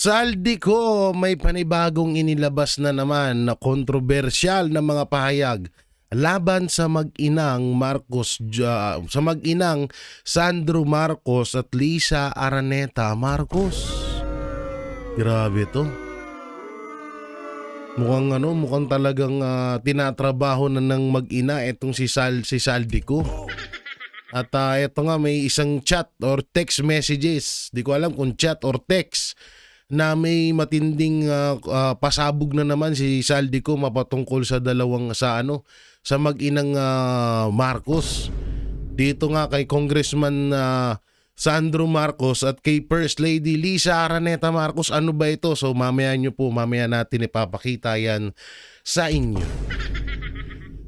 Saldico may panibagong inilabas na naman na kontrobersyal na mga pahayag laban sa mag-inang sa mag-inang Sandro Marcos at Lisa Araneta Marcos. Grabe to. Mukhang talagang tinatrabaho na ng mag-ina itong si Saldico. At ito nga, may isang chat or text messages. Di ko alam kung chat or text na may matinding pasabog na naman si Saldico mapatungkol sa sa mag-inang Marcos. Dito nga kay Congressman Sandro Marcos at kay First Lady Lisa Araneta Marcos. Ano ba ito? So mamaya natin ipapakita yan sa inyo.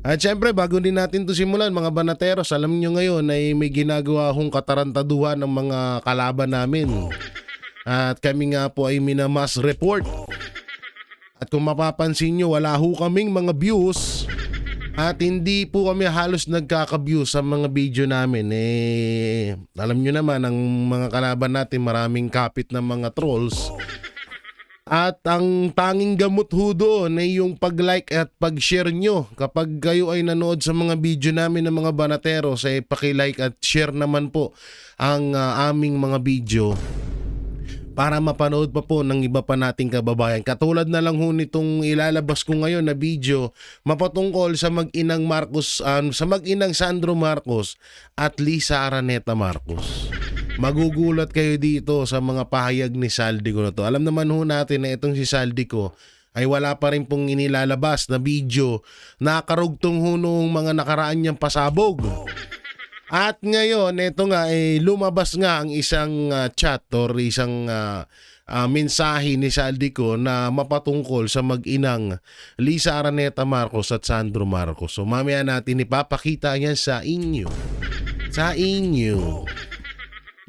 At syempre, bago din natin to simulan, mga banateros, alam nyo ngayon ay may ginagawa hong katarantaduhan ng mga kalaban namin. At kami nga po ay minamass report. At kung mapapansin nyo, wala ho kaming mga views. At hindi po kami halos nagkaka-views sa mga video namin. Alam nyo naman, ang mga kalaban natin maraming kapit ng mga trolls. At ang tanging gamot ho doon ay yung pag-like at pag-share nyo. Kapag kayo ay nanood sa mga video namin ng mga banateros, ay paki-like at share naman po ang aming mga video para mapanood pa po ng iba pa nating kababayan. Katulad na lang ho nitong ilalabas ko ngayon na video mapatungkol sa mag-inang Sandro Marcos at Lisa Araneta Marcos. Magugulat kayo dito sa mga pahayag ni Saldico na to. Alam naman ho natin na itong si Saldico ay wala pa rin pong inilalabas na video na karugtong ho noong mga nakaraan niyang pasabog. At ngayon, ito nga, lumabas nga ang isang chat or isang mensahe ni Saldico na mapatungkol sa mag-inang Lisa Araneta Marcos at Sandro Marcos. So mamaya natin ipapakita yan sa inyo.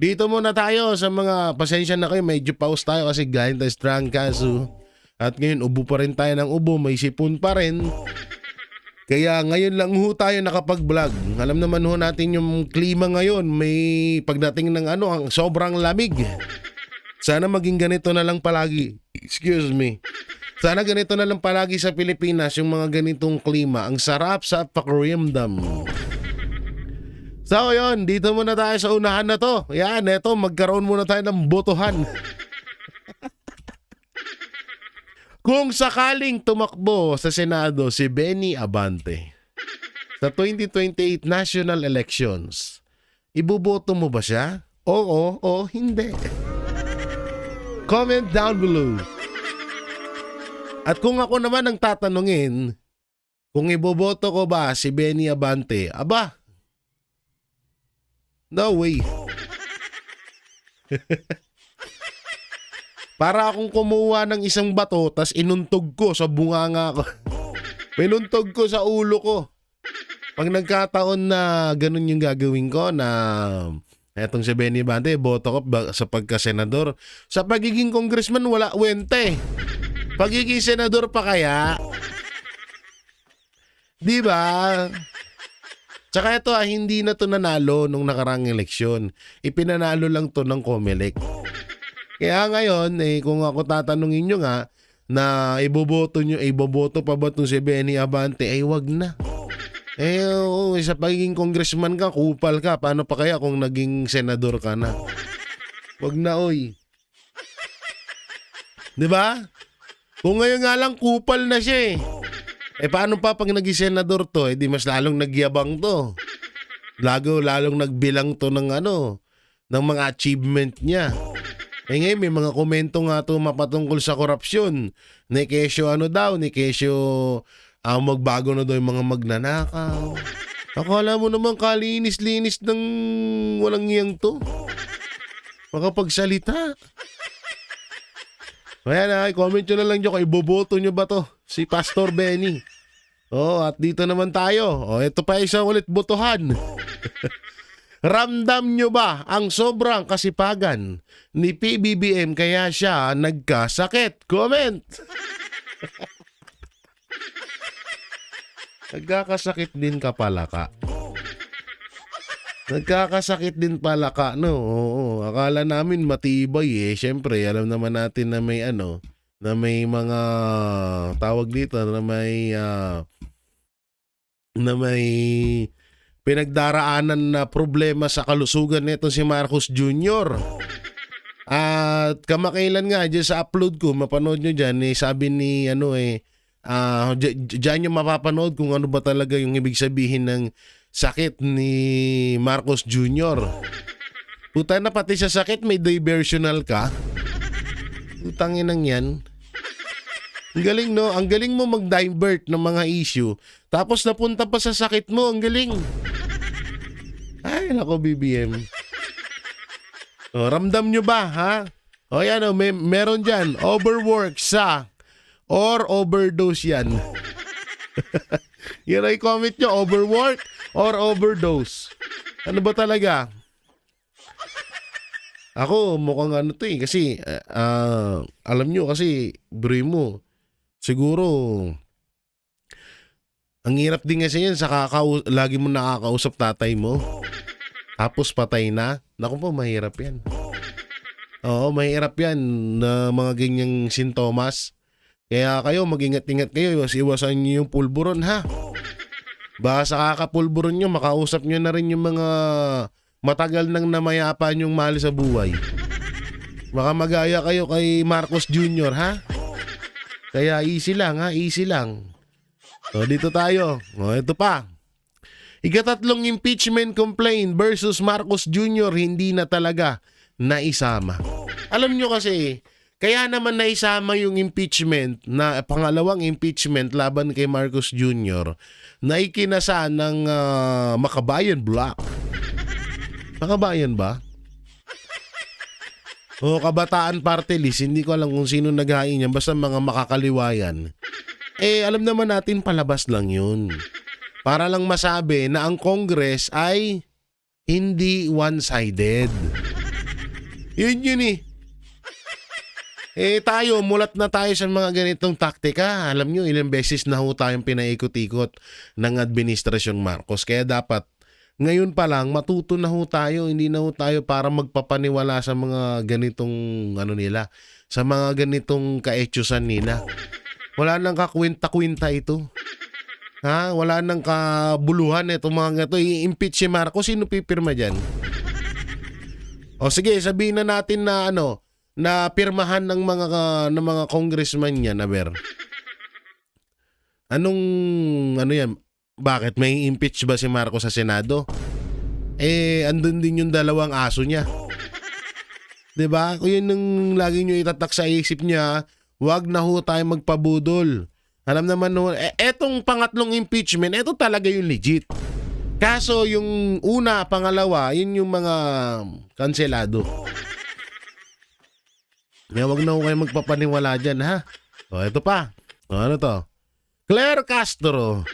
Dito muna tayo sa mga pasensya na kayo, medyo pause tayo kasi galing tayo strong kaso. At ngayon ubo pa rin tayo ng ubo, may sipon pa rin. Kaya ngayon lang ho tayo nakapag-vlog. Alam naman ho natin yung klima ngayon, may pagdating ng ang sobrang lamig. Sana maging ganito na lang palagi. Excuse me. Sana ganito na lang palagi sa Pilipinas yung mga ganitong klima. Ang sarap sa pakiramdam. So yun, dito muna tayo sa unahan na to. Yan, eto, magkaroon muna tayo ng botohan. Kung sakaling tumakbo sa Senado si Benny Abante sa 2028 national elections, iboboto mo ba siya? Oo o hindi? Comment down below. At kung ako naman ang tatanungin, kung iboboto ko ba si Benny Abante, aba, no way. Para akong kumuha ng isang bato tas inuntog ko sa bunganga ko. Pinuntog ko sa ulo ko. Pag nagkataon na ganun yung gagawin ko na etong si Benny Abante, boto ko sa pagka-senador. Sa pagiging congressman, wala wente. Pagiging senador pa kaya? Di ba? Tsaka ito hindi na to nanalo nung nakarang eleksyon. Ipinanalo lang to ng COMELEC. Kaya ngayon, kung ako tatanungin nyo nga na iboboto pa ba itong si Benny Abante, wag na. Sa pagiging congressman ka, kupal ka. Paano pa kaya kung naging senador ka na? Wag na, oy. Diba? Kung ngayon nga lang kupal na siya paano pa pag naging senador to? Di mas lalong nagyabang to. Lalong nagbilang to ng ng mga achievement niya. Ngayon may mga komento nga to mapatungkol sa korupsyon. Ni Kesyo magbago na daw yung mga magnanakaw. Akala mo naman kalinis-linis ng walang iyang to. Makapagsalita. Ayan comment nyo na lang nyo kung iboboto nyo ba to si Pastor Benny. At dito naman tayo. Ito pa isang ulit botohan. Ramdam nyo ba ang sobrang kasipagan ni PBBM kaya siya nagkasakit? Comment! Nagkakasakit din ka pala ka. Nagkakasakit din pala ka, no? Oo, akala namin matibay eh. Siyempre, alam naman natin na may ano, na may mga tawag dito, na may pinagdaraanan na problema sa kalusugan nito si Marcos Jr. At kamakailan nga dyan sa upload ko, mapanood nyo dyan, sabi ni dyan yung mapapanood kung ano ba talaga yung ibig sabihin ng sakit ni Marcos Jr. Puta na, pati sa sakit may diversional ka. Putangin nang yan. Ang galing, no? Ang galing mo mag-divert ng mga issue. Tapos napunta pa sa sakit mo. Ang galing. Ay, nako, BBM. O, ramdam nyo ba, ha? O yan, meron dyan. Overwork sa or overdose yan. Yan ay comment nyo. Overwork or overdose. Ano ba talaga? Ako, mukhang ano to eh. Kasi, alam nyo kasi, bro mo, siguro, ang hirap din kasi yan sa lagi mo nakakausap tatay mo. Tapos patay na. Naku po, mahirap yan. Oo, mahirap yan na mga ganyang sintomas. Kaya kayo, mag-ingat-ingat kayo. Iwasan nyo yung pulburon, ha? Baka sa kakapulburon nyo, makausap nyo na rin yung mga matagal nang namayapa nyong mahal sa buhay. Baka magaya kayo kay Marcos Jr., ha? Kaya easy lang, ha? Easy lang. O, dito tayo. O, ito pa. Ikatatlong impeachment complaint versus Marcos Jr. hindi na talaga naisama. Alam nyo kasi, kaya naman naisama yung impeachment na pangalawang impeachment laban kay Marcos Jr. na ikinasa ng Makabayan Block. Makabayan ba? O Kabataan Party List, hindi ko alam kung sino naghain yan, basta mga makakaliwayan. Eh, alam naman natin palabas lang yun. Para lang masabi na ang Congress ay hindi one-sided. Yun eh. Eh tayo, mulat na tayo sa mga ganitong taktika. Alam nyo, ilang beses na ho tayong pinaikot-ikot ng Administrasyong Marcos. Kaya dapat, ngayon pa lang, matuto na ho tayo. Hindi na ho tayo para magpapaniwala sa mga ganitong, nila, sa mga ganitong kaetyosan nila. Wala nang kakwenta-kwenta ito. Ha? Wala nang kabuluhan itong mga ganito. I-impeach si Marcos, sino pipirma dyan? O sige, sabihin na natin na na pirmahan ng mga congressman niya na Anong yan? Bakit may impeach ba si Marcos sa Senado? Eh andun din yung dalawang aso niya. 'Di ba? Kung yun yung lagi niyo itatak sa isip niya, wag na ho tayo magpabudol. Alam naman no, etong pangatlong impeachment, eto talaga yung legit. Kaso yung una, pangalawa, yun yung mga kanselado. Kaya wag na ho kayo magpapaniwala dyan, ha? O, ito pa. O, ano to? Claire Castro.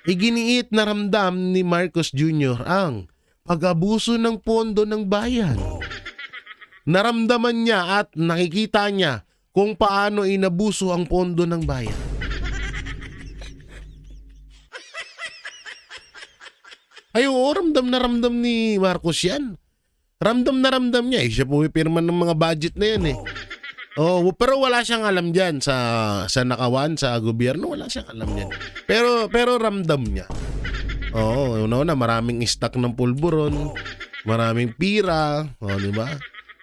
Iginiit na ramdam ni Marcos Jr. ang pag-abuso ng pondo ng bayan. Naramdaman niya at nakikita niya kung paano inabuso ang pondo ng bayan. Ay, oo, ramdam na ramdam ni Marcos yan. Ramdam na ramdam niya. Siya pumipirma ng mga budget na yan eh. Oh, pero wala siyang alam diyan sa nakawan sa gobyerno, wala siyang alam niyan. Pero ramdam niya. Oo, una maraming stock ng pulburon, maraming pira, di ba?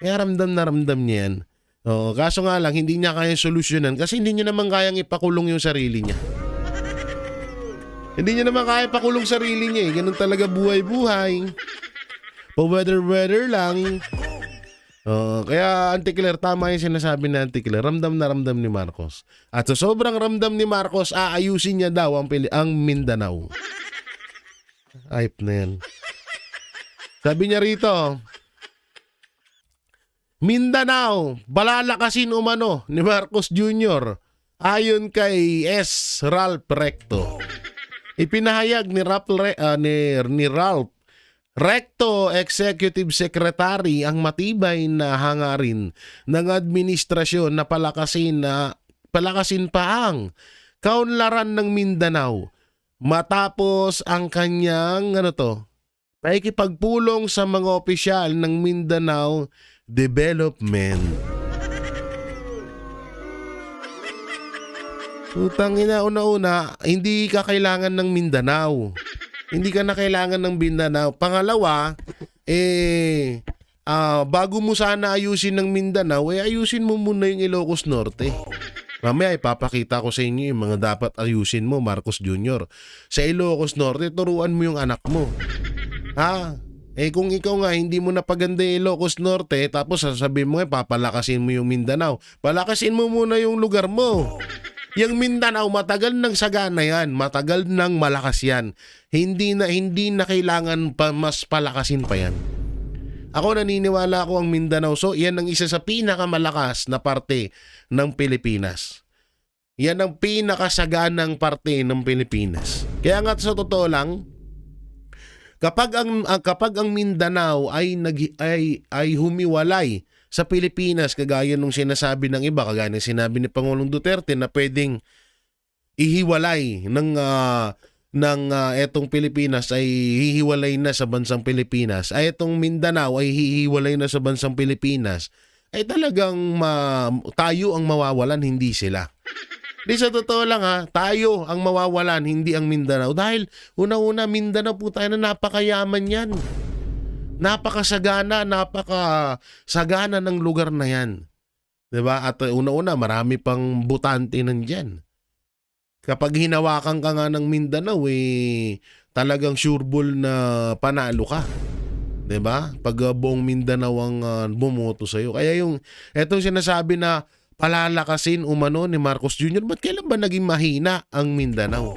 Kaya ramdam na ramdam niya yan. Oo, kaso nga lang hindi niya kaya solusyonan kasi hindi niya naman kayang ipakulong yung sarili niya. Hindi niya naman kaya ipakulong sarili niya eh. Ganun talaga buhay-buhay. Pa-weather lang. Kaya Auntie Claire, tama yung sinasabi na Auntie Claire, ramdam na ramdam ni Marcos. At sa sobrang ramdam ni Marcos, aayusin niya daw ang Mindanao. Ayop na yan. Sabi niya rito, Mindanao, balalakasin umano ni Marcos Jr. ayon kay S. Ralph Recto. Ipinahayag ni Ralph Recto Executive Secretary ang matibay na hangarin ng administrasyon na palakasin pa ang kaunlaran ng Mindanao matapos ang kanyang Pakikipagpulong sa mga opisyal ng Mindanao Development. Utang ina, una-una, hindi ka kailangan ng Mindanao. Hindi ka na kailangan ng Mindanao. Pangalawa, bago mo sana ayusin ng Mindanao, ayusin mo muna yung Ilocos Norte. Mamaya ipapakita ko sa inyo yung mga dapat ayusin mo, Marcos Jr. Sa Ilocos Norte, turuan mo yung anak mo. Ha? Kung ikaw nga hindi mo napaganda yung Ilocos Norte, tapos sasabihin mo papalakasin mo yung Mindanao. Palakasin mo muna yung lugar mo. Yung Mindanao, matagal nang sagana yan. Matagal nang malakas yan. Hindi na kailangan pa mas palakasin pa yan. Ako naniniwala ko ang Mindanao. So, yan ang isa sa pinakamalakas na parte ng Pilipinas. Yan ang pinakasaganang parte ng Pilipinas. Kaya nga sa totoo lang, kapag ang Mindanao ay humiwalay sa Pilipinas, kagaya nung sinasabi ng iba, kagaya ng sinabi ni Pangulong Duterte na pwedeng ihiwalay ng etong Pilipinas ay hihiwalay na sa bansang Pilipinas, ay etong Mindanao ay hihiwalay na sa bansang Pilipinas, ay talagang tayo ang mawawalan, hindi sila. Di sa totoo lang tayo ang mawawalan, hindi ang Mindanao. Dahil una-una, Mindanao po tayo na napakayaman yan. Napakasagana ng lugar na yan. Diba? At una-una, marami pang butante nandyan. Kapag hinawakan ka nga ng Mindanao, talagang sureball na panalo ka. Diba? Pag buong Mindanao ang bumoto sa'yo. Kaya etong sinasabi na palalakasin umano ni Marcos Jr., ba't kailan ba naging mahina ang Mindanao?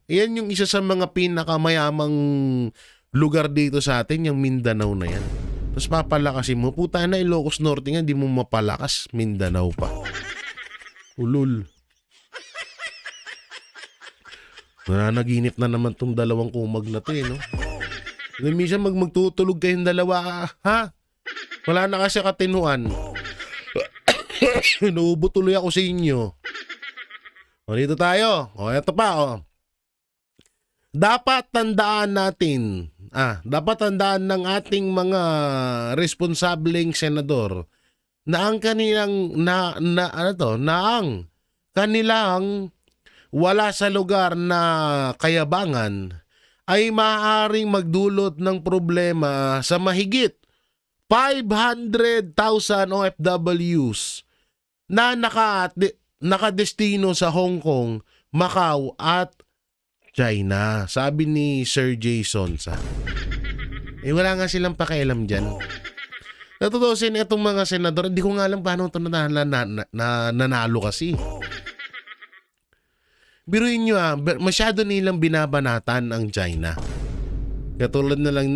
Yan yung isa sa mga pinakamayamang lugar dito sa atin, yung Mindanao na yan. Tapos papalakasin mo, puta na Ilocos Norte nga, di mo mapalakas, Mindanao pa. Ulul. Nananaginip na naman tong dalawang kumag na to no? Minsan magtutulog kayong dalawa, Wala na kasi katinuan. Inuubo tuloy ako sa inyo. Dito tayo. Eto pa, Dapat tandaan ng ating mga responsableng senador na ang kanilang kanilang wala sa lugar na kayabangan ay maaaring magdulot ng problema sa mahigit 500,000 OFWs na nakadestino sa Hong Kong, Macau at China, sabi ni Sir Jason Sa. Wala nga silang pakialam dyan. Natutusin itong mga senador, hindi ko nga alam paano ito nanalo kasi. Biruin nyo masyado nilang binabanatan ang China. Katulad na lang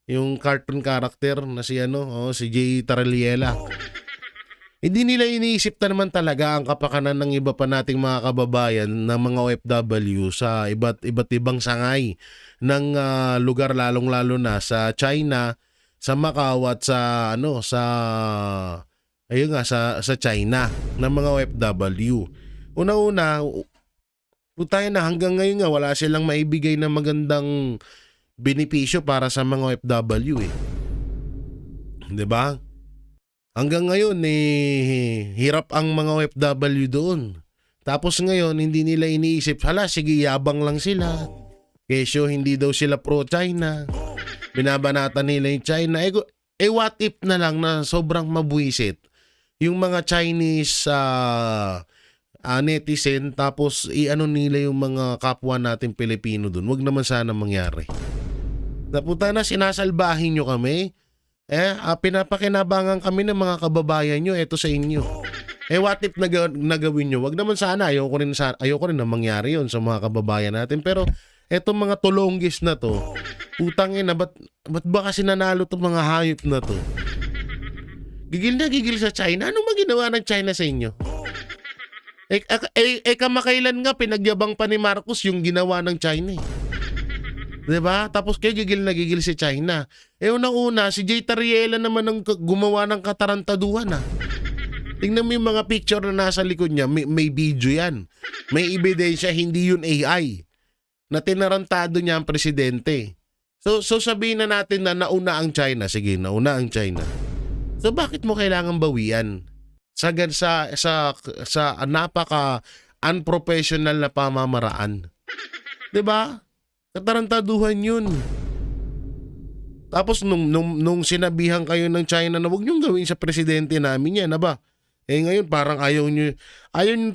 yung cartoon character na si Jay Taraliela. Hindi nila iniisip na naman talaga ang kapakanan ng iba pa nating mga kababayan ng mga OFW sa iba't ibang sangay ng lugar, lalong-lalo na sa China, sa Macau at sa China ng mga OFW. Una-una, tayo na hanggang ngayon nga wala silang maibigay na magandang benepisyo para sa mga OFW 'Di ba? Hanggang ngayon hirap ang mga OFW doon. Tapos ngayon hindi nila iniisip, sige yabang lang sila. Kesyo hindi daw sila pro-China. Binabanatan nila yung China. What if na lang na sobrang mabuisit yung mga Chinese netizen, tapos nila yung mga kapwa natin Pilipino doon. Wag naman sana mangyari. Napunta na, sinasalbahin nyo kami. Pinapakinabangan kami ng mga kababayan nyo, eto sa inyo. What if nagawin nyo? Wag naman sana, ayoko rin na mangyari yon sa mga kababayan natin. Pero etong mga tulonggis na to, utangin na, ba't ba kasi nanalo itong mga hayop na to? Gigil na gigil sa China. Anong maginawa ng China sa inyo? Kamakailan nga pinagyabang pa ni Marcos yung ginawa ng China. Diba? Tapos kayo gigil na gigil si China. Unang-una, si Jay Tarriela naman ang gumawa ng katarantaduhan. Tingnan mo yung mga picture na nasa likod niya. May video yan. May ebidensya, hindi yun AI. na tinarantado niya ang presidente. So sabihin na natin na nauna ang China. Sige, nauna ang China. So bakit mo kailangan bawian? Sa napaka unprofessional na pamamaraan. 'Di ba? Katarantaduhan 'yun. Tapos nung sinabihan kayo ng China na huwag niyong gawin sa presidente namin yan, ba? Ngayon parang ayaw niyo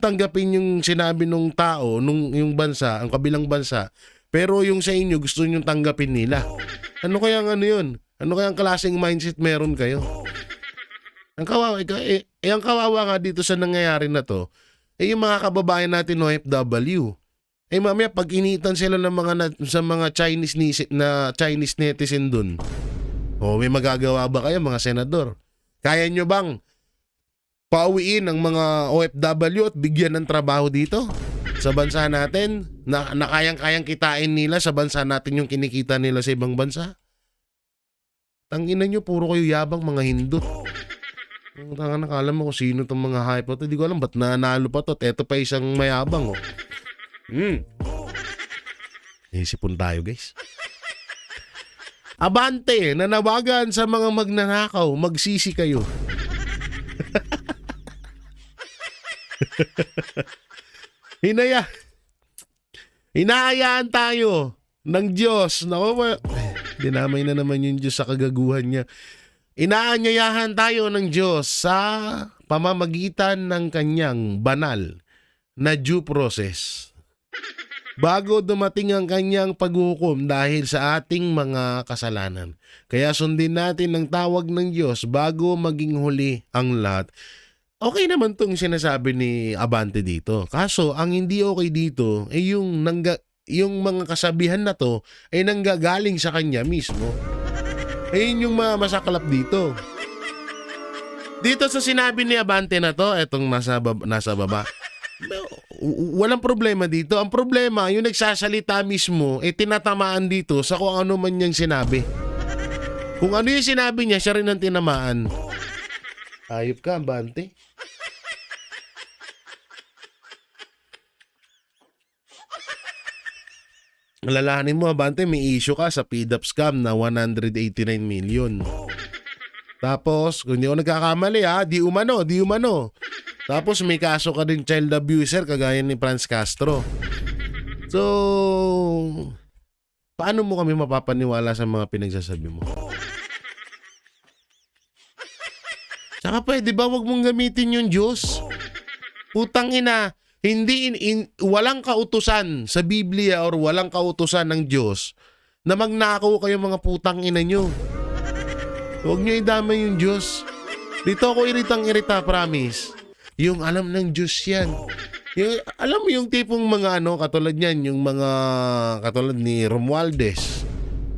tanggapin yung sinabi nung tao, yung bansa, ang kabilang bansa. Pero yung sa inyo gusto niyo tanggapin nila. Ano kaya ang 'yun? Ano kaya ang klaseng mindset meron kayo? Ang kawawa, ang kawawa nga dito sa nangyayari na to, yung mga kababayan natin OFW. Mamaya pag initan sila ng sa mga Chinese netizen dun. May magagawa ba kayo mga senador? Kaya nyo bang pauwiin ang mga OFW at bigyan ng trabaho dito? Sa bansa natin, na kayang-kayang kitain nila sa bansa natin yung kinikita nila sa ibang bansa? Tangina nyo, puro kayo yabang mga hindot. Nakala mo kung sino itong mga hype to. Hindi ko alam ba't nanalo pa to. Eto pa isang mayabang. Isipon tayo guys. Abante, nanawagan sa mga magnanakaw. Magsisi kayo. Hinahayaan tayo ng Diyos. Naku, dinamay na naman yung Diyos sa kagaguhan niya. Inaanyayahan tayo ng Diyos sa pamamagitan ng kanyang banal na due process bago dumating ang kanyang paghukom dahil sa ating mga kasalanan. Kaya sundin natin ang tawag ng Diyos bago maging huli ang lahat. Okay naman tong sinasabi ni Abante dito. Kaso ang hindi okay dito ay yung mga kasabihan na to ay nanggagaling sa kanya mismo. Ayun yung masaklap dito. Dito sa sinabi ni Abante na to, etong nasa baba, walang problema dito. Ang problema, yung nagsasalita mismo, tinatamaan dito sa kung ano man niyang sinabi. Kung ano yung sinabi niya, siya rin ang tinamaan. Ayop ka, Abante. Alalahanin mo, Abante, may issue ka sa PDAP scam na 189 million. Tapos, kung hindi ako nagkakamali di umano. Tapos may kaso ka din child abuser kagaya ni Franz Castro. So, paano mo kami mapapaniwala sa mga pinagsasabi mo? Tsaka pwede ba wag mong gamitin yung Diyos? Putang ina. Walang kautusan sa Biblia or walang kautusan ng Diyos na magnakaw kayo mga putang ina nyo. Huwag nyo idamay yung Diyos. Dito ako iritang-irita, promise. Yung alam ng Diyos yan. Alam mo yung tipong mga katulad yan, yung mga katulad ni Romualdez,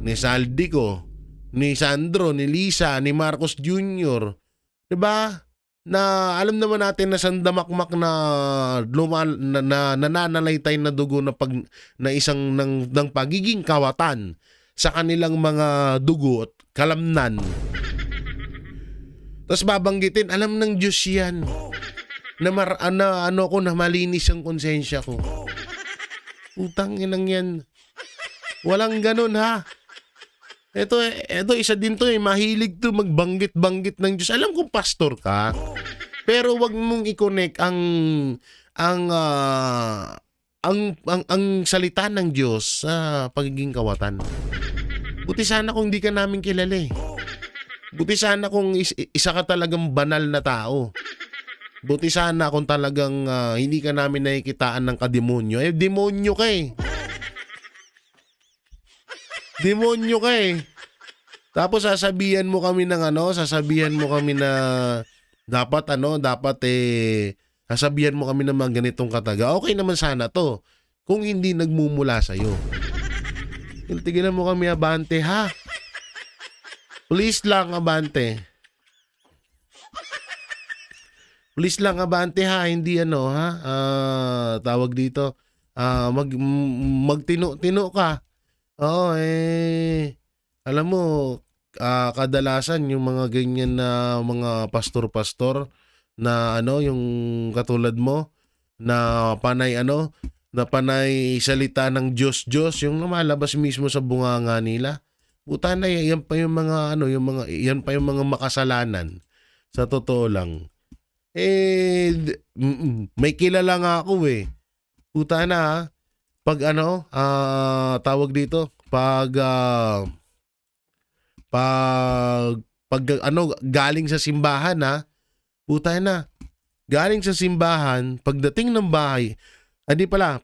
ni Saldico, ni Sandro, ni Lisa, ni Marcos Jr. Diba? Na alam naman natin na sandamakmak na nananalaytay na dugo na isang ng pagiging kawatan sa kanilang mga dugo at kalamnan. Tapos babanggitin, alam ng Diyos yan na malinis ang konsensya ko. Utang inang yan. Walang ganun ha. Ito isa din to mahilig to magbanggit-banggit ng Diyos. Alam kong pastor ka, pero wag mong i-connect ang salita ng Diyos sa pagiging kawatan. Buti sana kung di ka namin kilala eh. Buti sana kung isa ka talagang banal na tao. Buti sana kung talagang hindi ka namin nakikitaan ng kademonyo. Demonyo ka eh. Demonyo ka eh. Tapos sasabihan mo kami na dapat sasabihan mo kami ng mga ganitong kataga. Okay naman sana to kung hindi nagmumula sa'yo. Tigilan mo kami, Abante, ha? Please lang, Abante. Please lang, Abante, ha? Hindi tawag dito. Magtino ka. Oo, alam mo, kadalasan yung mga ganyan na mga pastor-pastor na yung katulad mo na panay na panay salita ng Diyos, yung lumalabas mismo sa bunganga nila. Puta na yan pa yung mga yan pa yung mga makasalanan. Sa totoo lang. May kilala nga ako eh. Puta na pag tawag dito, pag galing sa simbahan puta na. Galing sa simbahan, pagdating ng bahay,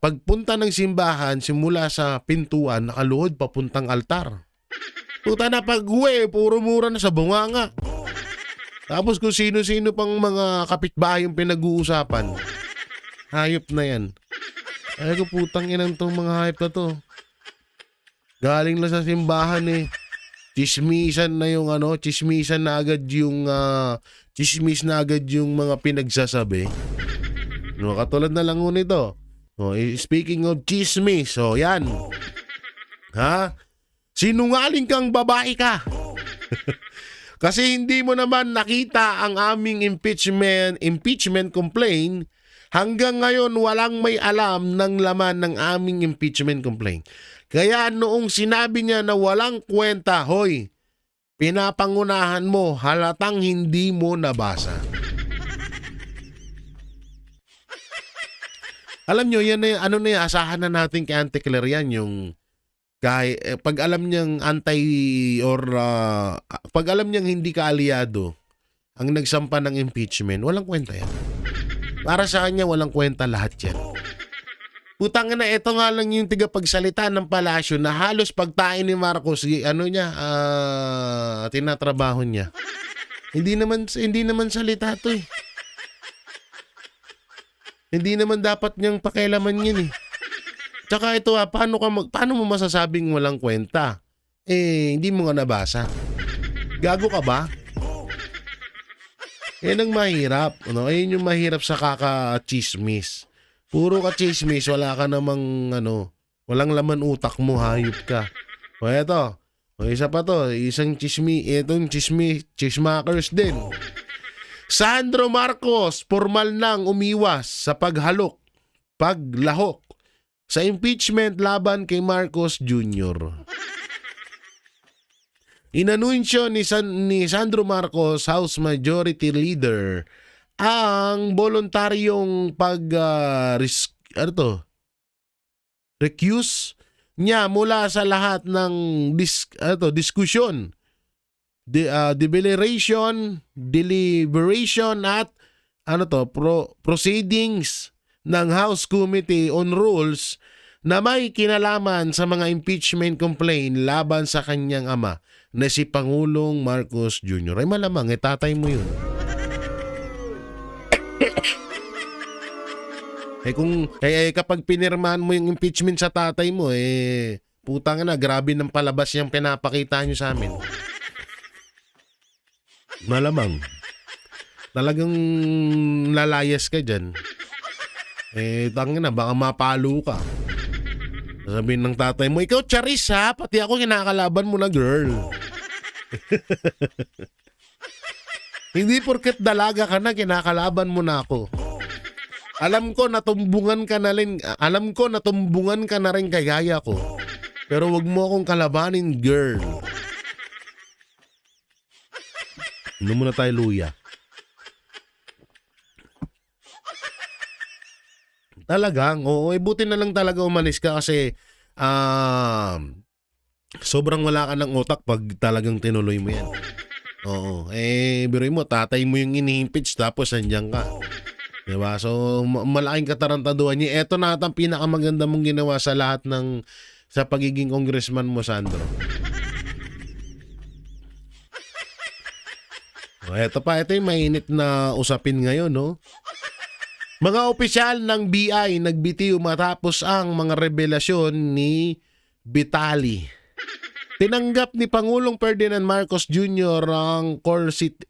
pagpunta ng simbahan, simula sa pintuan, nakaluhod papuntang altar. Puta na, pag-uwi, puro mura na sa bunganga. Tapos kung sino-sino pang mga kapitbahay yung pinag-uusapan. Hayop na yan. Ay ko, putang inang tong mga hayop na to. Galing lang sa simbahan eh. Chismisan na yung chismisan na agad yung chismis na agad yung mga pinagsasabi. Katulad na lang nito. Speaking of chismis, yan. Sinungaling kang babae ka. Kasi hindi mo naman nakita ang aming impeachment complaint. Hanggang ngayon walang may alam ng laman ng aming impeachment complaint. Kaya noong sinabi niya na walang kwenta, hoy, pinapangunahan mo, halatang hindi mo nabasa. Alam nyo, yan asahan na natin kay Auntie Claire yan, yung pag alam niyang pag alam niyang hindi ka aliado ang nagsampa ng impeachment, walang kwenta yan. Para sa kanya, walang kwenta lahat yan. Putang na, ito nga lang yung tigapagsalita ng palasyo na halos pagtain ni Marcos, tinatrabaho niya. Hindi naman salita to eh. Hindi naman dapat niyang pakialaman yun eh. Tsaka ito paano mo masasabing walang kwenta? Hindi mo nga nabasa. Gago ka ba? Yan ang mahirap. Ayun yung mahirap sa kaka-chismis. Puro ka chismis, wala ka namang walang laman utak mo, hayop ka. O eto, isa pa to, isang chismakers din. Sandro Marcos, formal nang umiwas sa paglahok sa impeachment laban kay Marcos Jr. Inanunsyo ni Sandro Marcos, House Majority Leader, ang voluntaryong recuse niya mula sa lahat ng diskusyon, deliberation at proceedings ng House Committee on Rules na may kinalaman sa mga impeachment complaint laban sa kanyang ama na si Pangulong Marcos Jr. Ay malamang, tatay mo yun. Kapag pinirmahan mo yung impeachment sa tatay mo, putang na, grabe ng palabas yung pinapakita nyo sa amin. Malamang. Talagang lalayas ka dyan. Tangina, baka mapalo ka. Sabihin ng tatay mo, ikaw charis ha, pati ako kinakalaban mo na girl. Hindi porket dalaga ka na, kinakalaban mo na ako. Alam ko natumbungan ka na rin kagaya ko. Pero wag mo akong kalabanin, girl. Inom muna tayo luya. Talagang, buti na lang talaga umalis ka kasi sobrang wala ka ng utak pag talagang tinuloy mo yan. Oo, biruin mo, tatay mo yung ini-impeach tapos andyan ka. Diba? So, malaking katarantaduhan niya. Ito na ang pinakamaganda mong ginawa sa lahat sa pagiging congressman mo, Sandro. Ito yung mainit na usapin ngayon, no? Mga opisyal ng BI nagbitiw matapos ang mga revelasyon ni Vitali. Tinanggap ni Pangulong Ferdinand Marcos Jr. ang courtesy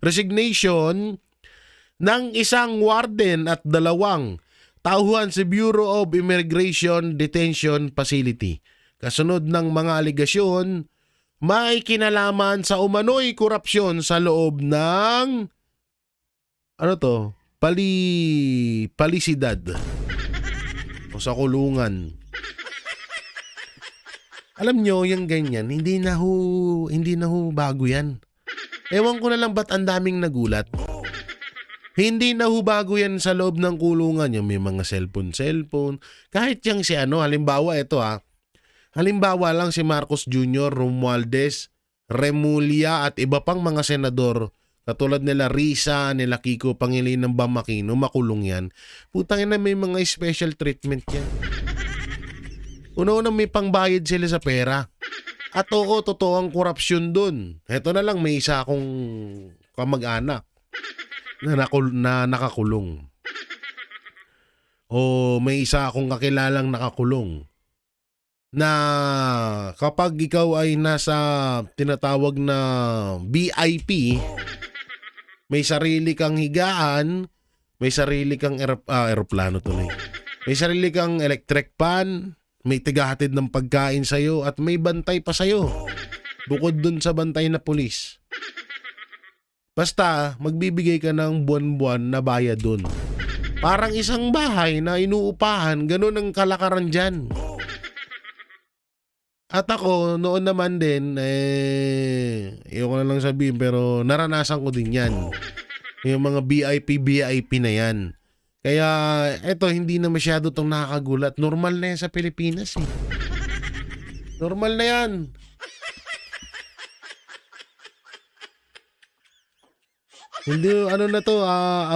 resignation ng isang warden at 2 tauhan sa Bureau of Immigration Detention Facility. Kasunod ng mga aligasyon, may kinalaman sa umano'y korupsyon sa loob ng palisidad o sa kulungan. Alam nyo, yung ganyan, hindi na ho bago yan. Ewan ko na lang ba't ang daming nagulat. Hindi na ho bago yan sa loob ng kulungan. Yung may mga cellphone. Kahit yung si halimbawa ito halimbawa lang si Marcos Jr., Romualdez, Remulla at iba pang mga senador katulad nila Risa, nila Kiko Pangilinan Bam Aquino, makulong yan. Putang ina, may mga special treatment yan. Una-una may pangbayad sila sa pera. At oo, totoo ang korupsyon dun. Heto na lang, may isa akong kamag-anak na nakakulong. O may isa akong kakilalang nakakulong. Na kapag ikaw ay nasa tinatawag na VIP, may sarili kang higaan, may sarili kang aeroplano tuloy. May sarili kang electric fan, may tigahatid ng pagkain sa'yo at may bantay pa sa'yo. Bukod dun sa bantay na pulis. Basta, magbibigay ka ng buwan-buwan na bayad dun. Parang isang bahay na inuupahan, ganun ang kalakaran dyan. At ako, noon naman din, ayoko na lang sabihin, pero naranasan ko din yan. Yung mga VIP na yan. Kaya, eto, hindi na masyado itong nakakagulat. Normal na yan sa Pilipinas eh. Normal na yan. Hindi, na to,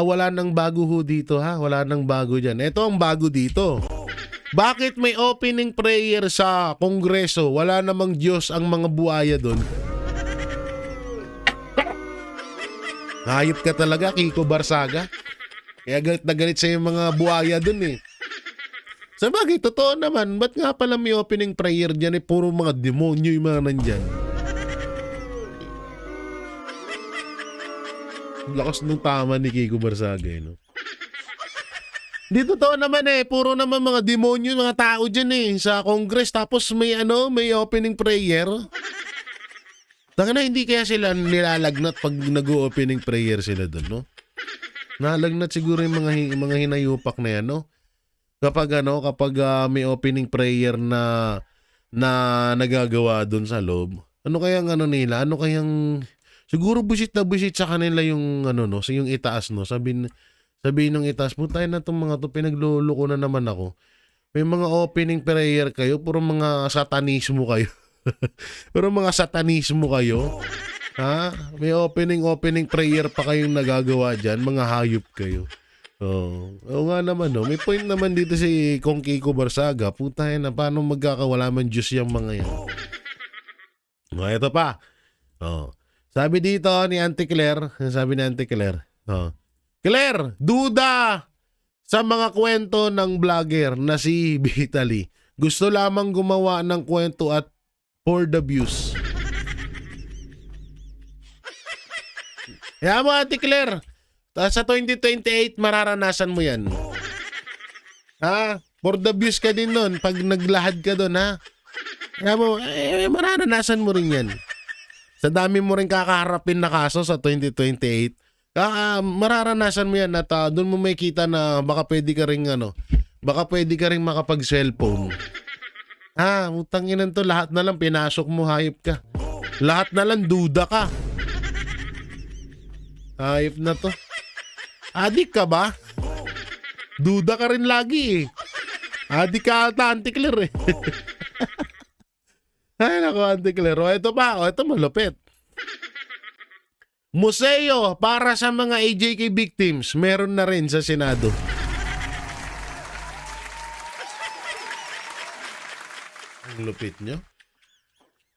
wala nang bago ho dito ha. Wala nang bago dyan. Eto ang bago dito. Bakit may opening prayer sa Kongreso? Wala namang Diyos ang mga buhaya doon. Hayop ka talaga, Kiko Barsaga. Kaya galit na galit sa yung mga buhaya dun eh. Sa bagay, totoo naman. Ba't nga pala may opening prayer dyan eh? Puro mga demonyo yung mga nandyan. Lakas nung tama ni Kiko Barsaga eh, no? Di totoo naman eh. Puro naman mga demonyo, mga tao dyan eh. Sa Congress. Tapos may may opening prayer. Taka na, hindi kaya sila nilalagnat pag nag-opening prayer sila dun, no? Nalagnat siguro yung mga hinayupak na yan, no? Kapag may opening prayer na nagagawa doon sa loob. Ano kayang nila? Ano kayang siguro busit na busit sa kanila yung so yung itaas, no? Sabihin ng itaas, "Putay na tong mga to, pinagluloko na naman ako. May mga opening prayer kayo, puro mga satanismo kayo." Pero mga satanismo kayo. Ha? May opening prayer pa kayong nagagawa dyan. Mga hayop kayo. Oo nga naman, no? May point naman dito si Kong Kiko Barsaga. Putay na, paano magkakawala man Diyos yung mga yan? Ito pa. Sabi dito ni Auntie Claire. Sabi ni Auntie Claire. Claire, duda sa mga kwento ng vlogger na si Vitaly. Gusto lamang gumawa ng kwento at for the views. Kaya mo, Ate Claire, sa 2028, mararanasan mo yan. Ha? For the views ka din nun, pag naglahad ka dun, ha? Kaya mo, mararanasan mo rin yan. Sa dami mo rin kakaharapin na kaso sa 2028, mararanasan mo yan at dun mo makikita na baka pwede ka rin, makapag-cellphone. Ha? Utanginan to, lahat na lang pinasok mo, hayop ka. Lahat na lang duda ka. Hayop na to. Adik ka ba? Duda ka rin lagi eh. Adik ka ata, Auntie Claire eh. Ay nako, Auntie Claire. Ito pa. Ito malupit. Museo para sa mga AJK victims. Meron na rin sa Senado. Ang lupit nyo.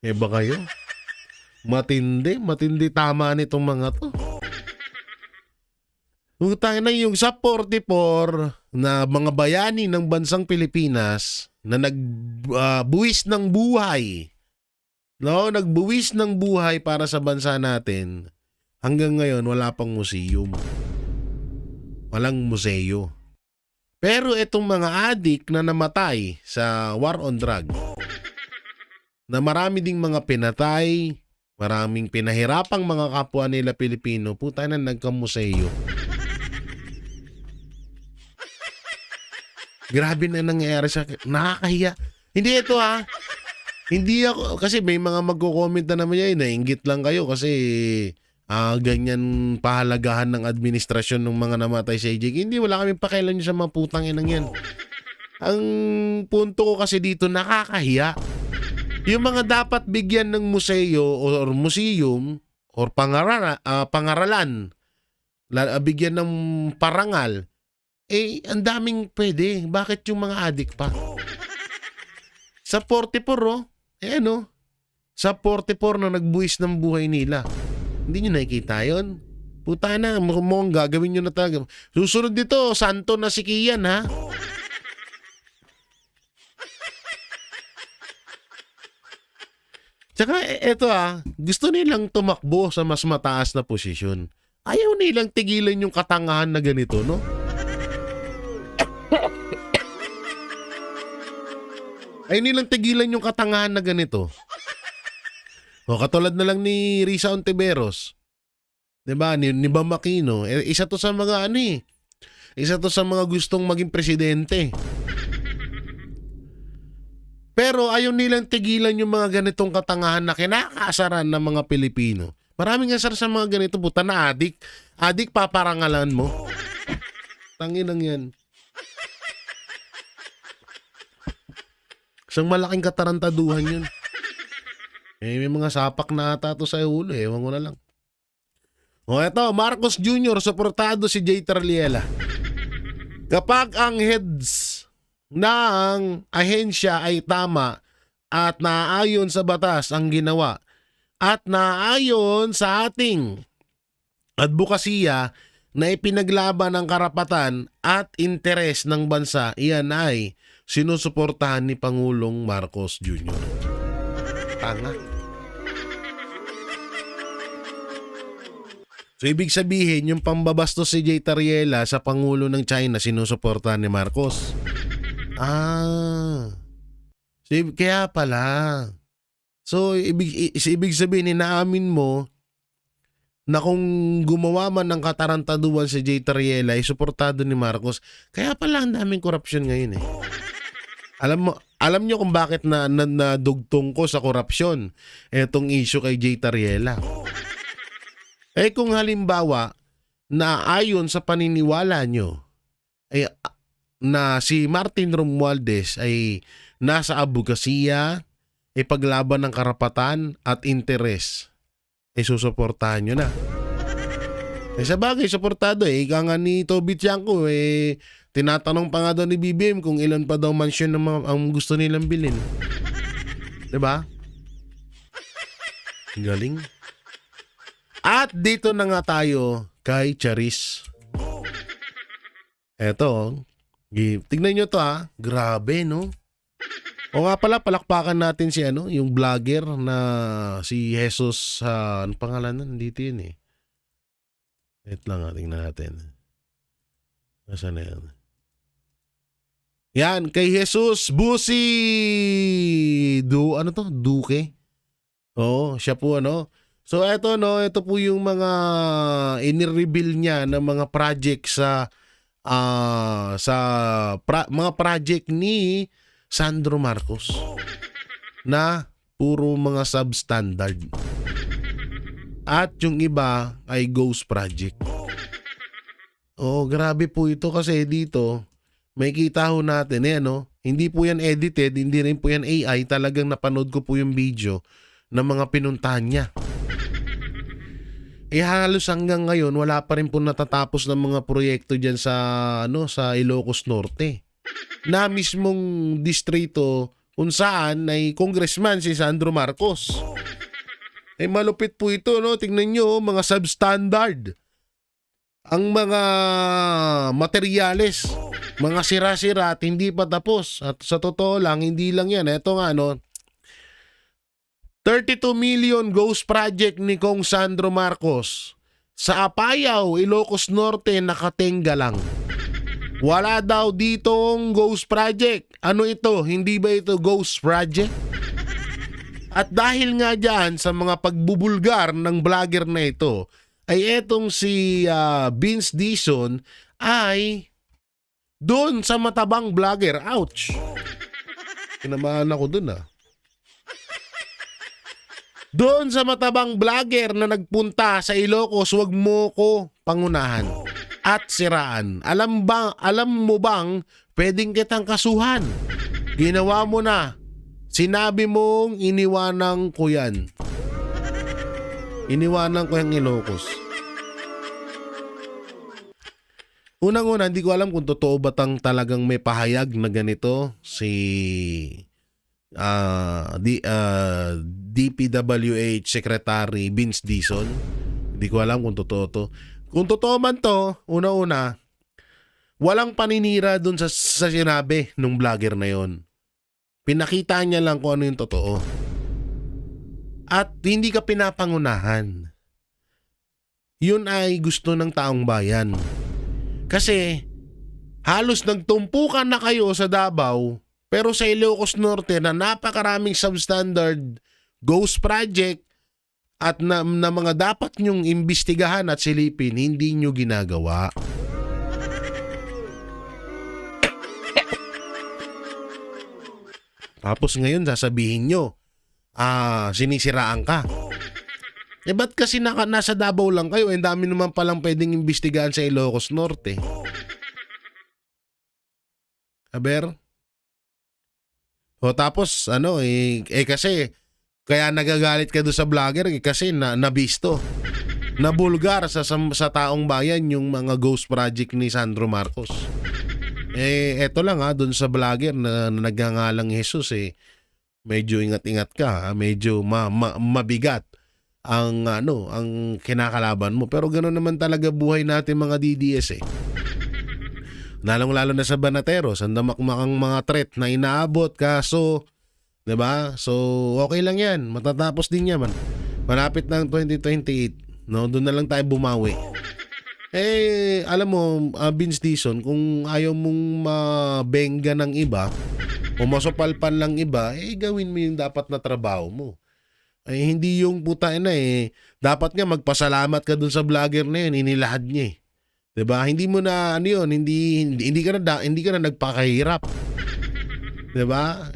Ba kayo? Matindi tama nitong mga to. Utang na yung sa 44 na mga bayani ng bansang Pilipinas na nagbuwis ng buhay. No, nagbuwis ng buhay para sa bansa natin. Hanggang ngayon wala pang museum. Walang museo. Pero itong mga adik na namatay sa war on drug, na marami ding mga pinatay, maraming pinahirapang mga kapwa nila Pilipino, puta na nagkamuseo. Grabe na nangyayari sa akin. Nakakahiya. Hindi ito Hindi ako, kasi may mga magko-comment na naman yan, nainggit lang kayo kasi ganyan pahalagahan ng administrasyon ng mga namatay sa AJK. Hindi, wala kaming pakialam sa mga putang inang yan. Ang punto ko kasi dito, nakakahiya. Yung mga dapat bigyan ng museo or museum or pangaralan, bigyan ng parangal, ang daming pwede. Bakit yung mga adik pa? Sa 44, sa 44 na nagbuwis ng buhay nila. Hindi nyo nakikita yun? Puta na, mukhang gagawin nyo na talaga. Susunod dito, santo na si Kian, ha? Tsaka, eto gusto nilang tumakbo sa mas mataas na posisyon. Ayaw nilang tigilan yung katangahan na ganito, no? Ayaw nilang tigilan yung katangahan na ganito. O, katulad na lang ni Risa Ontiveros. Diba? Ni Bam Aquino. Isa to sa mga isa to sa mga gustong maging presidente. Pero ayaw nilang tigilan yung mga ganitong katangahan na kinakaasaran ng mga Pilipino. Maraming asar sa mga ganito, puta na adik. Adik, paparangalan mo. Tanginang yan. Isang malaking katarantaduhan yun. May mga sapak na ata to sa ulo. Ewan ko na lang. O eto, Marcos Jr. suportado si Jay Tarliela. Kapag ang heads ng ahensya ay tama at naaayon sa batas ang ginawa at naaayon sa ating advokasya na ipinaglaban ng karapatan at interes ng bansa, iyan ay sinusuportahan ni Pangulong Marcos Jr. Tanga. So, ibig sabihin, yung pambabastos si Jay Tarriela sa Pangulo ng China, sinusuportahan ni Marcos. So, kaya pala. So, ibig sabihin, inaamin mo na kung gumawa man ng katarantaduan si Jay Tarriela, ay suportado ni Marcos. Kaya pala ang daming korupsyon ngayon Alam nyo kung bakit nadugtong ko sa korupsyon etong issue kay Jay Tarriela. Kung halimbawa na ayon sa paniniwala nyo na si Martin Romualdez ay nasa abogasiya, paglaban ng karapatan at interes, susuportahan nyo na. Sa bagay, suportado ika nga ni Toby Tiangco, tinatanong pa nga daw ni BBM kung ilan pa daw mansyon ang gusto nilang bilhin. Diba? Galing. At dito na nga tayo kay Charis. Eto, tignan nyo to grabe, no? O nga pala, palakpakan natin si yung vlogger na si Jesus, ano pangalan na? Nandito yun Wait lang tingnan natin. Nasaan na yan? Yan, kay Jesus Busi Duque. Oo, siya po So ito ito po yung mga inireveal niya ng mga project mga project ni Sandro Marcos na puro mga substandard. At yung iba ay ghost project. Oh, grabe po ito kasi dito may kita ho natin hindi po yan edited, hindi rin po yan AI, talagang napanood ko po yung video ng mga pinuntahan niya. Halos hanggang ngayon wala pa rin po natatapos ng mga proyekto diyan sa Ilocos Norte. Na mismong distrito kung saan ay congressman si Sandro Marcos. Malupit po ito, tingnan nyo, mga substandard. Ang mga materyales, mga sira-sira at hindi pa tapos. At sa totoo lang, hindi lang yan. Ito nga, 32 million ghost project ni Kong Sandro Marcos. Sa Apayao, Ilocos Norte, nakatenga lang. Wala daw ditong ghost project. Ano ito? Hindi ba ito ghost project? At dahil nga dyan sa mga pagbubulgar ng vlogger na ito, ay etong si Vince Dizon ay Doon sa matabang vlogger. Ouch! Kinamahan ako dun Doon sa matabang vlogger na nagpunta sa Ilocos, wag mo ko pangunahan at siraan. Alam mo bang pwedeng kitang kasuhan? Ginawa mo na. Sinabi mong iniwanan ko yan. Iniwanan ko yung Ilocos. Unang-una, hindi ko alam kung totoo ba talagang may pahayag na ganito si DPWH Secretary Vince Dizon. Hindi ko alam kung totoo to. Kung totoo man to, una-una, walang paninira dun sa sinabi nung vlogger na yon. Pinakita niya lang kung ano yung totoo. At hindi ka pinapangunahan. Yun ay gusto ng taong bayan. Kasi halos nagtumpukan na kayo sa Davao, pero sa Ilocos Norte na napakaraming substandard ghost project at na mga dapat nyong imbestigahan at silipin, hindi nyo ginagawa. Tapos ngayon sasabihin nyo, sinisiraan ka. Ba't kasi nasa Davao lang kayo? Ang dami naman palang pwedeng imbestigahan sa Ilocos Norte. Aber? O tapos, kasi, kaya nagagalit ka doon sa vlogger kasi nabisto. Nabulgar sa taong bayan yung mga ghost project ni Sandro Marcos. Eto lang doon sa vlogger na nagngangalang Jesus medyo ingat-ingat ka, medyo mabigat ang kinakalaban mo. Pero ganoon naman talaga buhay natin mga DDS Lalong-lalo na sa Banateros, ang damakmakang mga threat na inaabot, kaso, 'di ba? So, okay lang 'yan. Matatapos din 'yan. Malapit na ang 2028, no? Doon na lang tayo bumawi. Alam mo, Vince Dizon, kung ayaw mong mabengga ng iba o masupalpan lang iba, gawin mo yung dapat na trabaho mo. Hindi yung puta dapat nga magpasalamat ka dun sa vlogger na yun, inilahad niya 'di ba? Hindi mo na hindi ka na nagpakahirap. 'Di ba?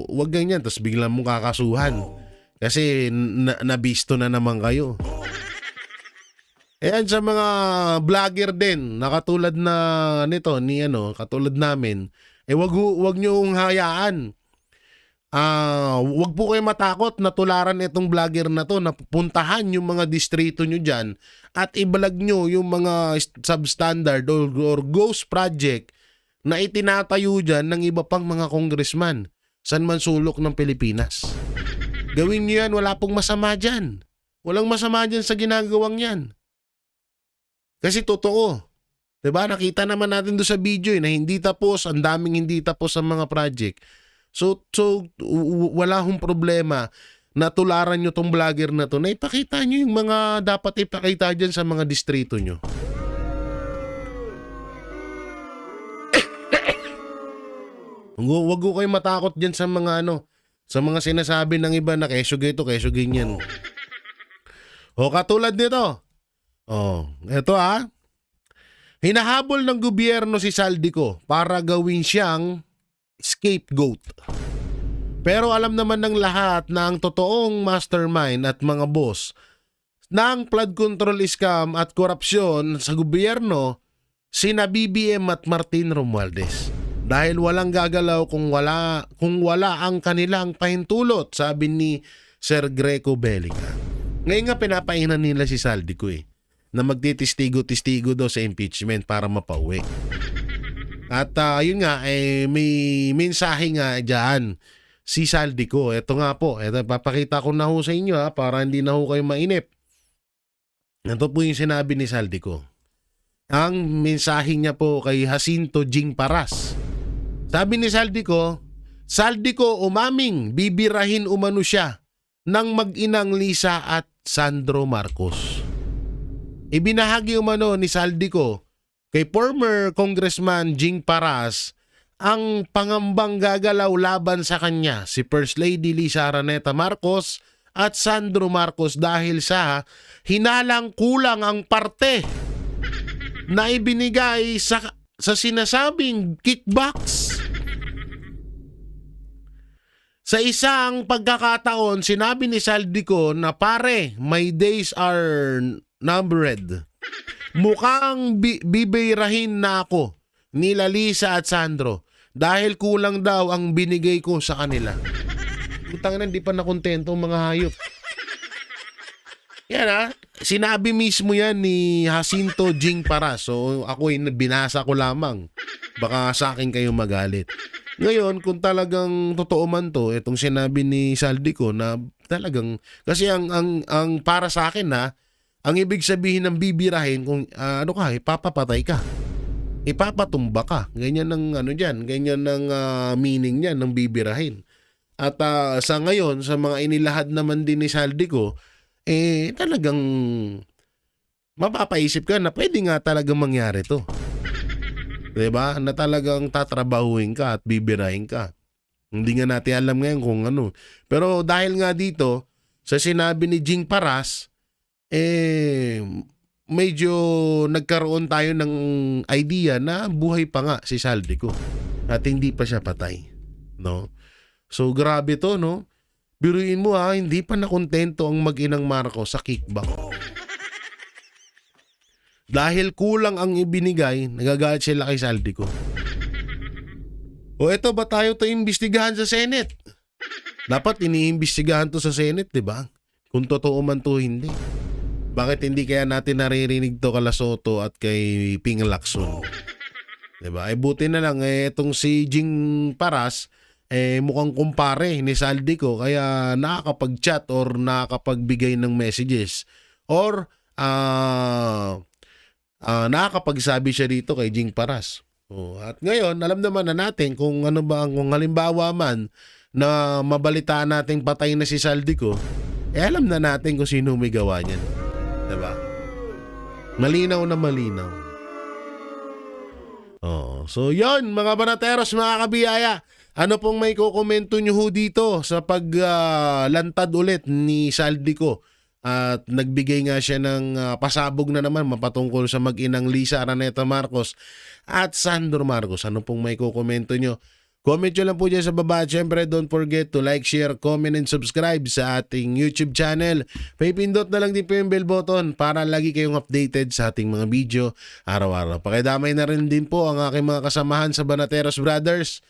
Wag ganyan tapos biglang mo kakasuhan. Kasi nabisto na naman kayo. Sa mga vlogger din, na katulad na nito katulad namin, wag niyo hayaan. Wag po kayo matakot na tularan itong vlogger na to, na puntahan yung mga distrito nyo dyan at ibalag nyo yung mga substandard or ghost project na itinatayo dyan ng iba pang mga congressman saan man sulok ng Pilipinas. Gawin nyo yan, wala pong masama dyan. Walang masama dyan sa ginagawang yan. Kasi totoo. Diba? Nakita naman natin doon sa video na hindi tapos, ang daming hindi tapos ang mga project. So wala hong problema na tularan nyo tong vlogger na to, na ipakita nyo yung mga dapat ipakita dyan sa mga distrito nyo. Huwag ko kayo matakot dyan sa mga sa mga sinasabi ng iba na kesyo gito, kesyo ganyan. Katulad nito. Eto hinahabol ng gobyerno si Saldico para gawin siyang scapegoat. Pero alam naman ng lahat na ang totoong mastermind at mga boss ng flood control scam at korupsyon sa gobyerno, sina BBM at Martin Romualdez. Dahil walang gagalaw kung wala ang kanilang pahintulot, sabi ni Sir Greco Bellica. Ngayon nga pinapainan nila si Saldico na magtitistigo-tistigo daw sa impeachment para mapauwi. At yun nga, may mensahe nga dyan si Saldico. Ito nga po, papakita ko na ho sa inyo para hindi na ho kayo mainip. Ito po yung sinabi ni Saldico. Ang mensahe niya po kay Jacinto Jing Paras. Sabi ni Saldico umaming bibirahin umano siya ng mag-inang Lisa at Sandro Marcos. Ibinahagi umano ni Saldico kay former Congressman Jing Paras ang pangambang gagalaw laban sa kanya si First Lady Lisa Araneta Marcos at Sandro Marcos dahil sa hinalang kulang ang parte na ibinigay sa sa sinasabing kickbox. Sa isang pagkakataon, sinabi ni Saldico na pare, my days are numbered. Mukhang bibirahin na ako nila Lisa at Sandro dahil kulang daw ang binigay ko sa kanila. Utang na, hindi pa nakontento ang mga hayop. Yan sinabi mismo yan ni Jacinto Jing Paras. So ako binasa ko lamang. Baka sa akin kayo magalit. Ngayon, kung talagang totoo man to, itong sinabi ni Saldico na talagang, kasi ang para sa akin ang ibig sabihin ng bibirahin, kung ipapapatay ka. Ipapatumba ka. Ganyan ng ganyan ng meaning niyan ng bibirahin. At sa ngayon, sa mga inilahad naman din ni Saldico, talagang mapapaisip ka na pwede nga talagang mangyari to. Diba? Na talagang tatrabahuin ka at bibirahin ka. Hindi nga natin alam ngayon kung ano. Pero dahil nga dito, sa sinabi ni Jing Paras, medyo nagkaroon tayo ng idea na buhay pa nga si Saldico. At hindi pa siya patay. No? So grabe to, no? Biruin mo hindi pa nakontento ang mag-inang Marcos sa kickback. Dahil kulang ang ibinigay, nagagalit sila kay Saldico. O eto, ba tayo to imbestigahan sa Senate? Dapat iniimbestigahan to sa Senate, di ba? Kung totoo man to, hindi. Bakit hindi kaya natin naririnig to kala Soto at kay Ping Lacson? Di ba? Buti na lang, etong si Jing Paras, mukhang kumpare ni Saldico, kaya nakakapag-chat or nakakapagbigay ng messages. Or, nakakapagsabi siya dito kay Jing Paras. At ngayon, alam naman na natin kung ano ba, kung halimbawa man na mabalitaan nating patay na si Saldico, alam na natin kung sino may gawa niyan. Diba? Malinaw na malinaw. So yon mga banateros, mga kabiyaya. Ano pong may kukomento nyo ho dito sa paglantad ulit ni Saldico? At nagbigay nga siya ng pasabog na naman mapatungkol sa mag-inang Lisa Araneta Marcos at Sandro Marcos. Ano pong may kukomento nyo? Comment nyo lang po dyan sa baba. At syempre, don't forget to like, share, comment, and subscribe sa ating YouTube channel. Pipindot na lang din po yung bell button para lagi kayong updated sa ating mga video araw-araw. Pakidamay na rin din po ang aking mga kasamahan sa Banateros Brothers,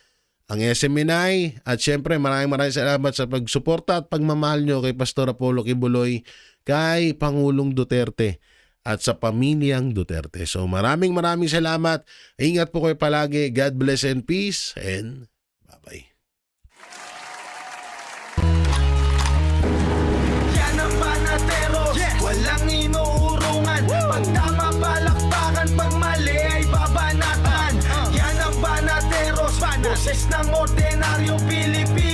ang SMNI, at syempre maraming salamat sa pagsuporta at pagmamahal nyo kay Pastor Apollo Kibuloy, kay Pangulong Duterte at sa pamilyang Duterte. So maraming salamat. Ingat po kayo palagi. God bless and peace, and bye-bye. Yan ang Banateros, walang inuurungan. Pag tama palakpakan, pag mali ay babanatan. Yan ang Banateros, boses ng ordinaryong Pilipino.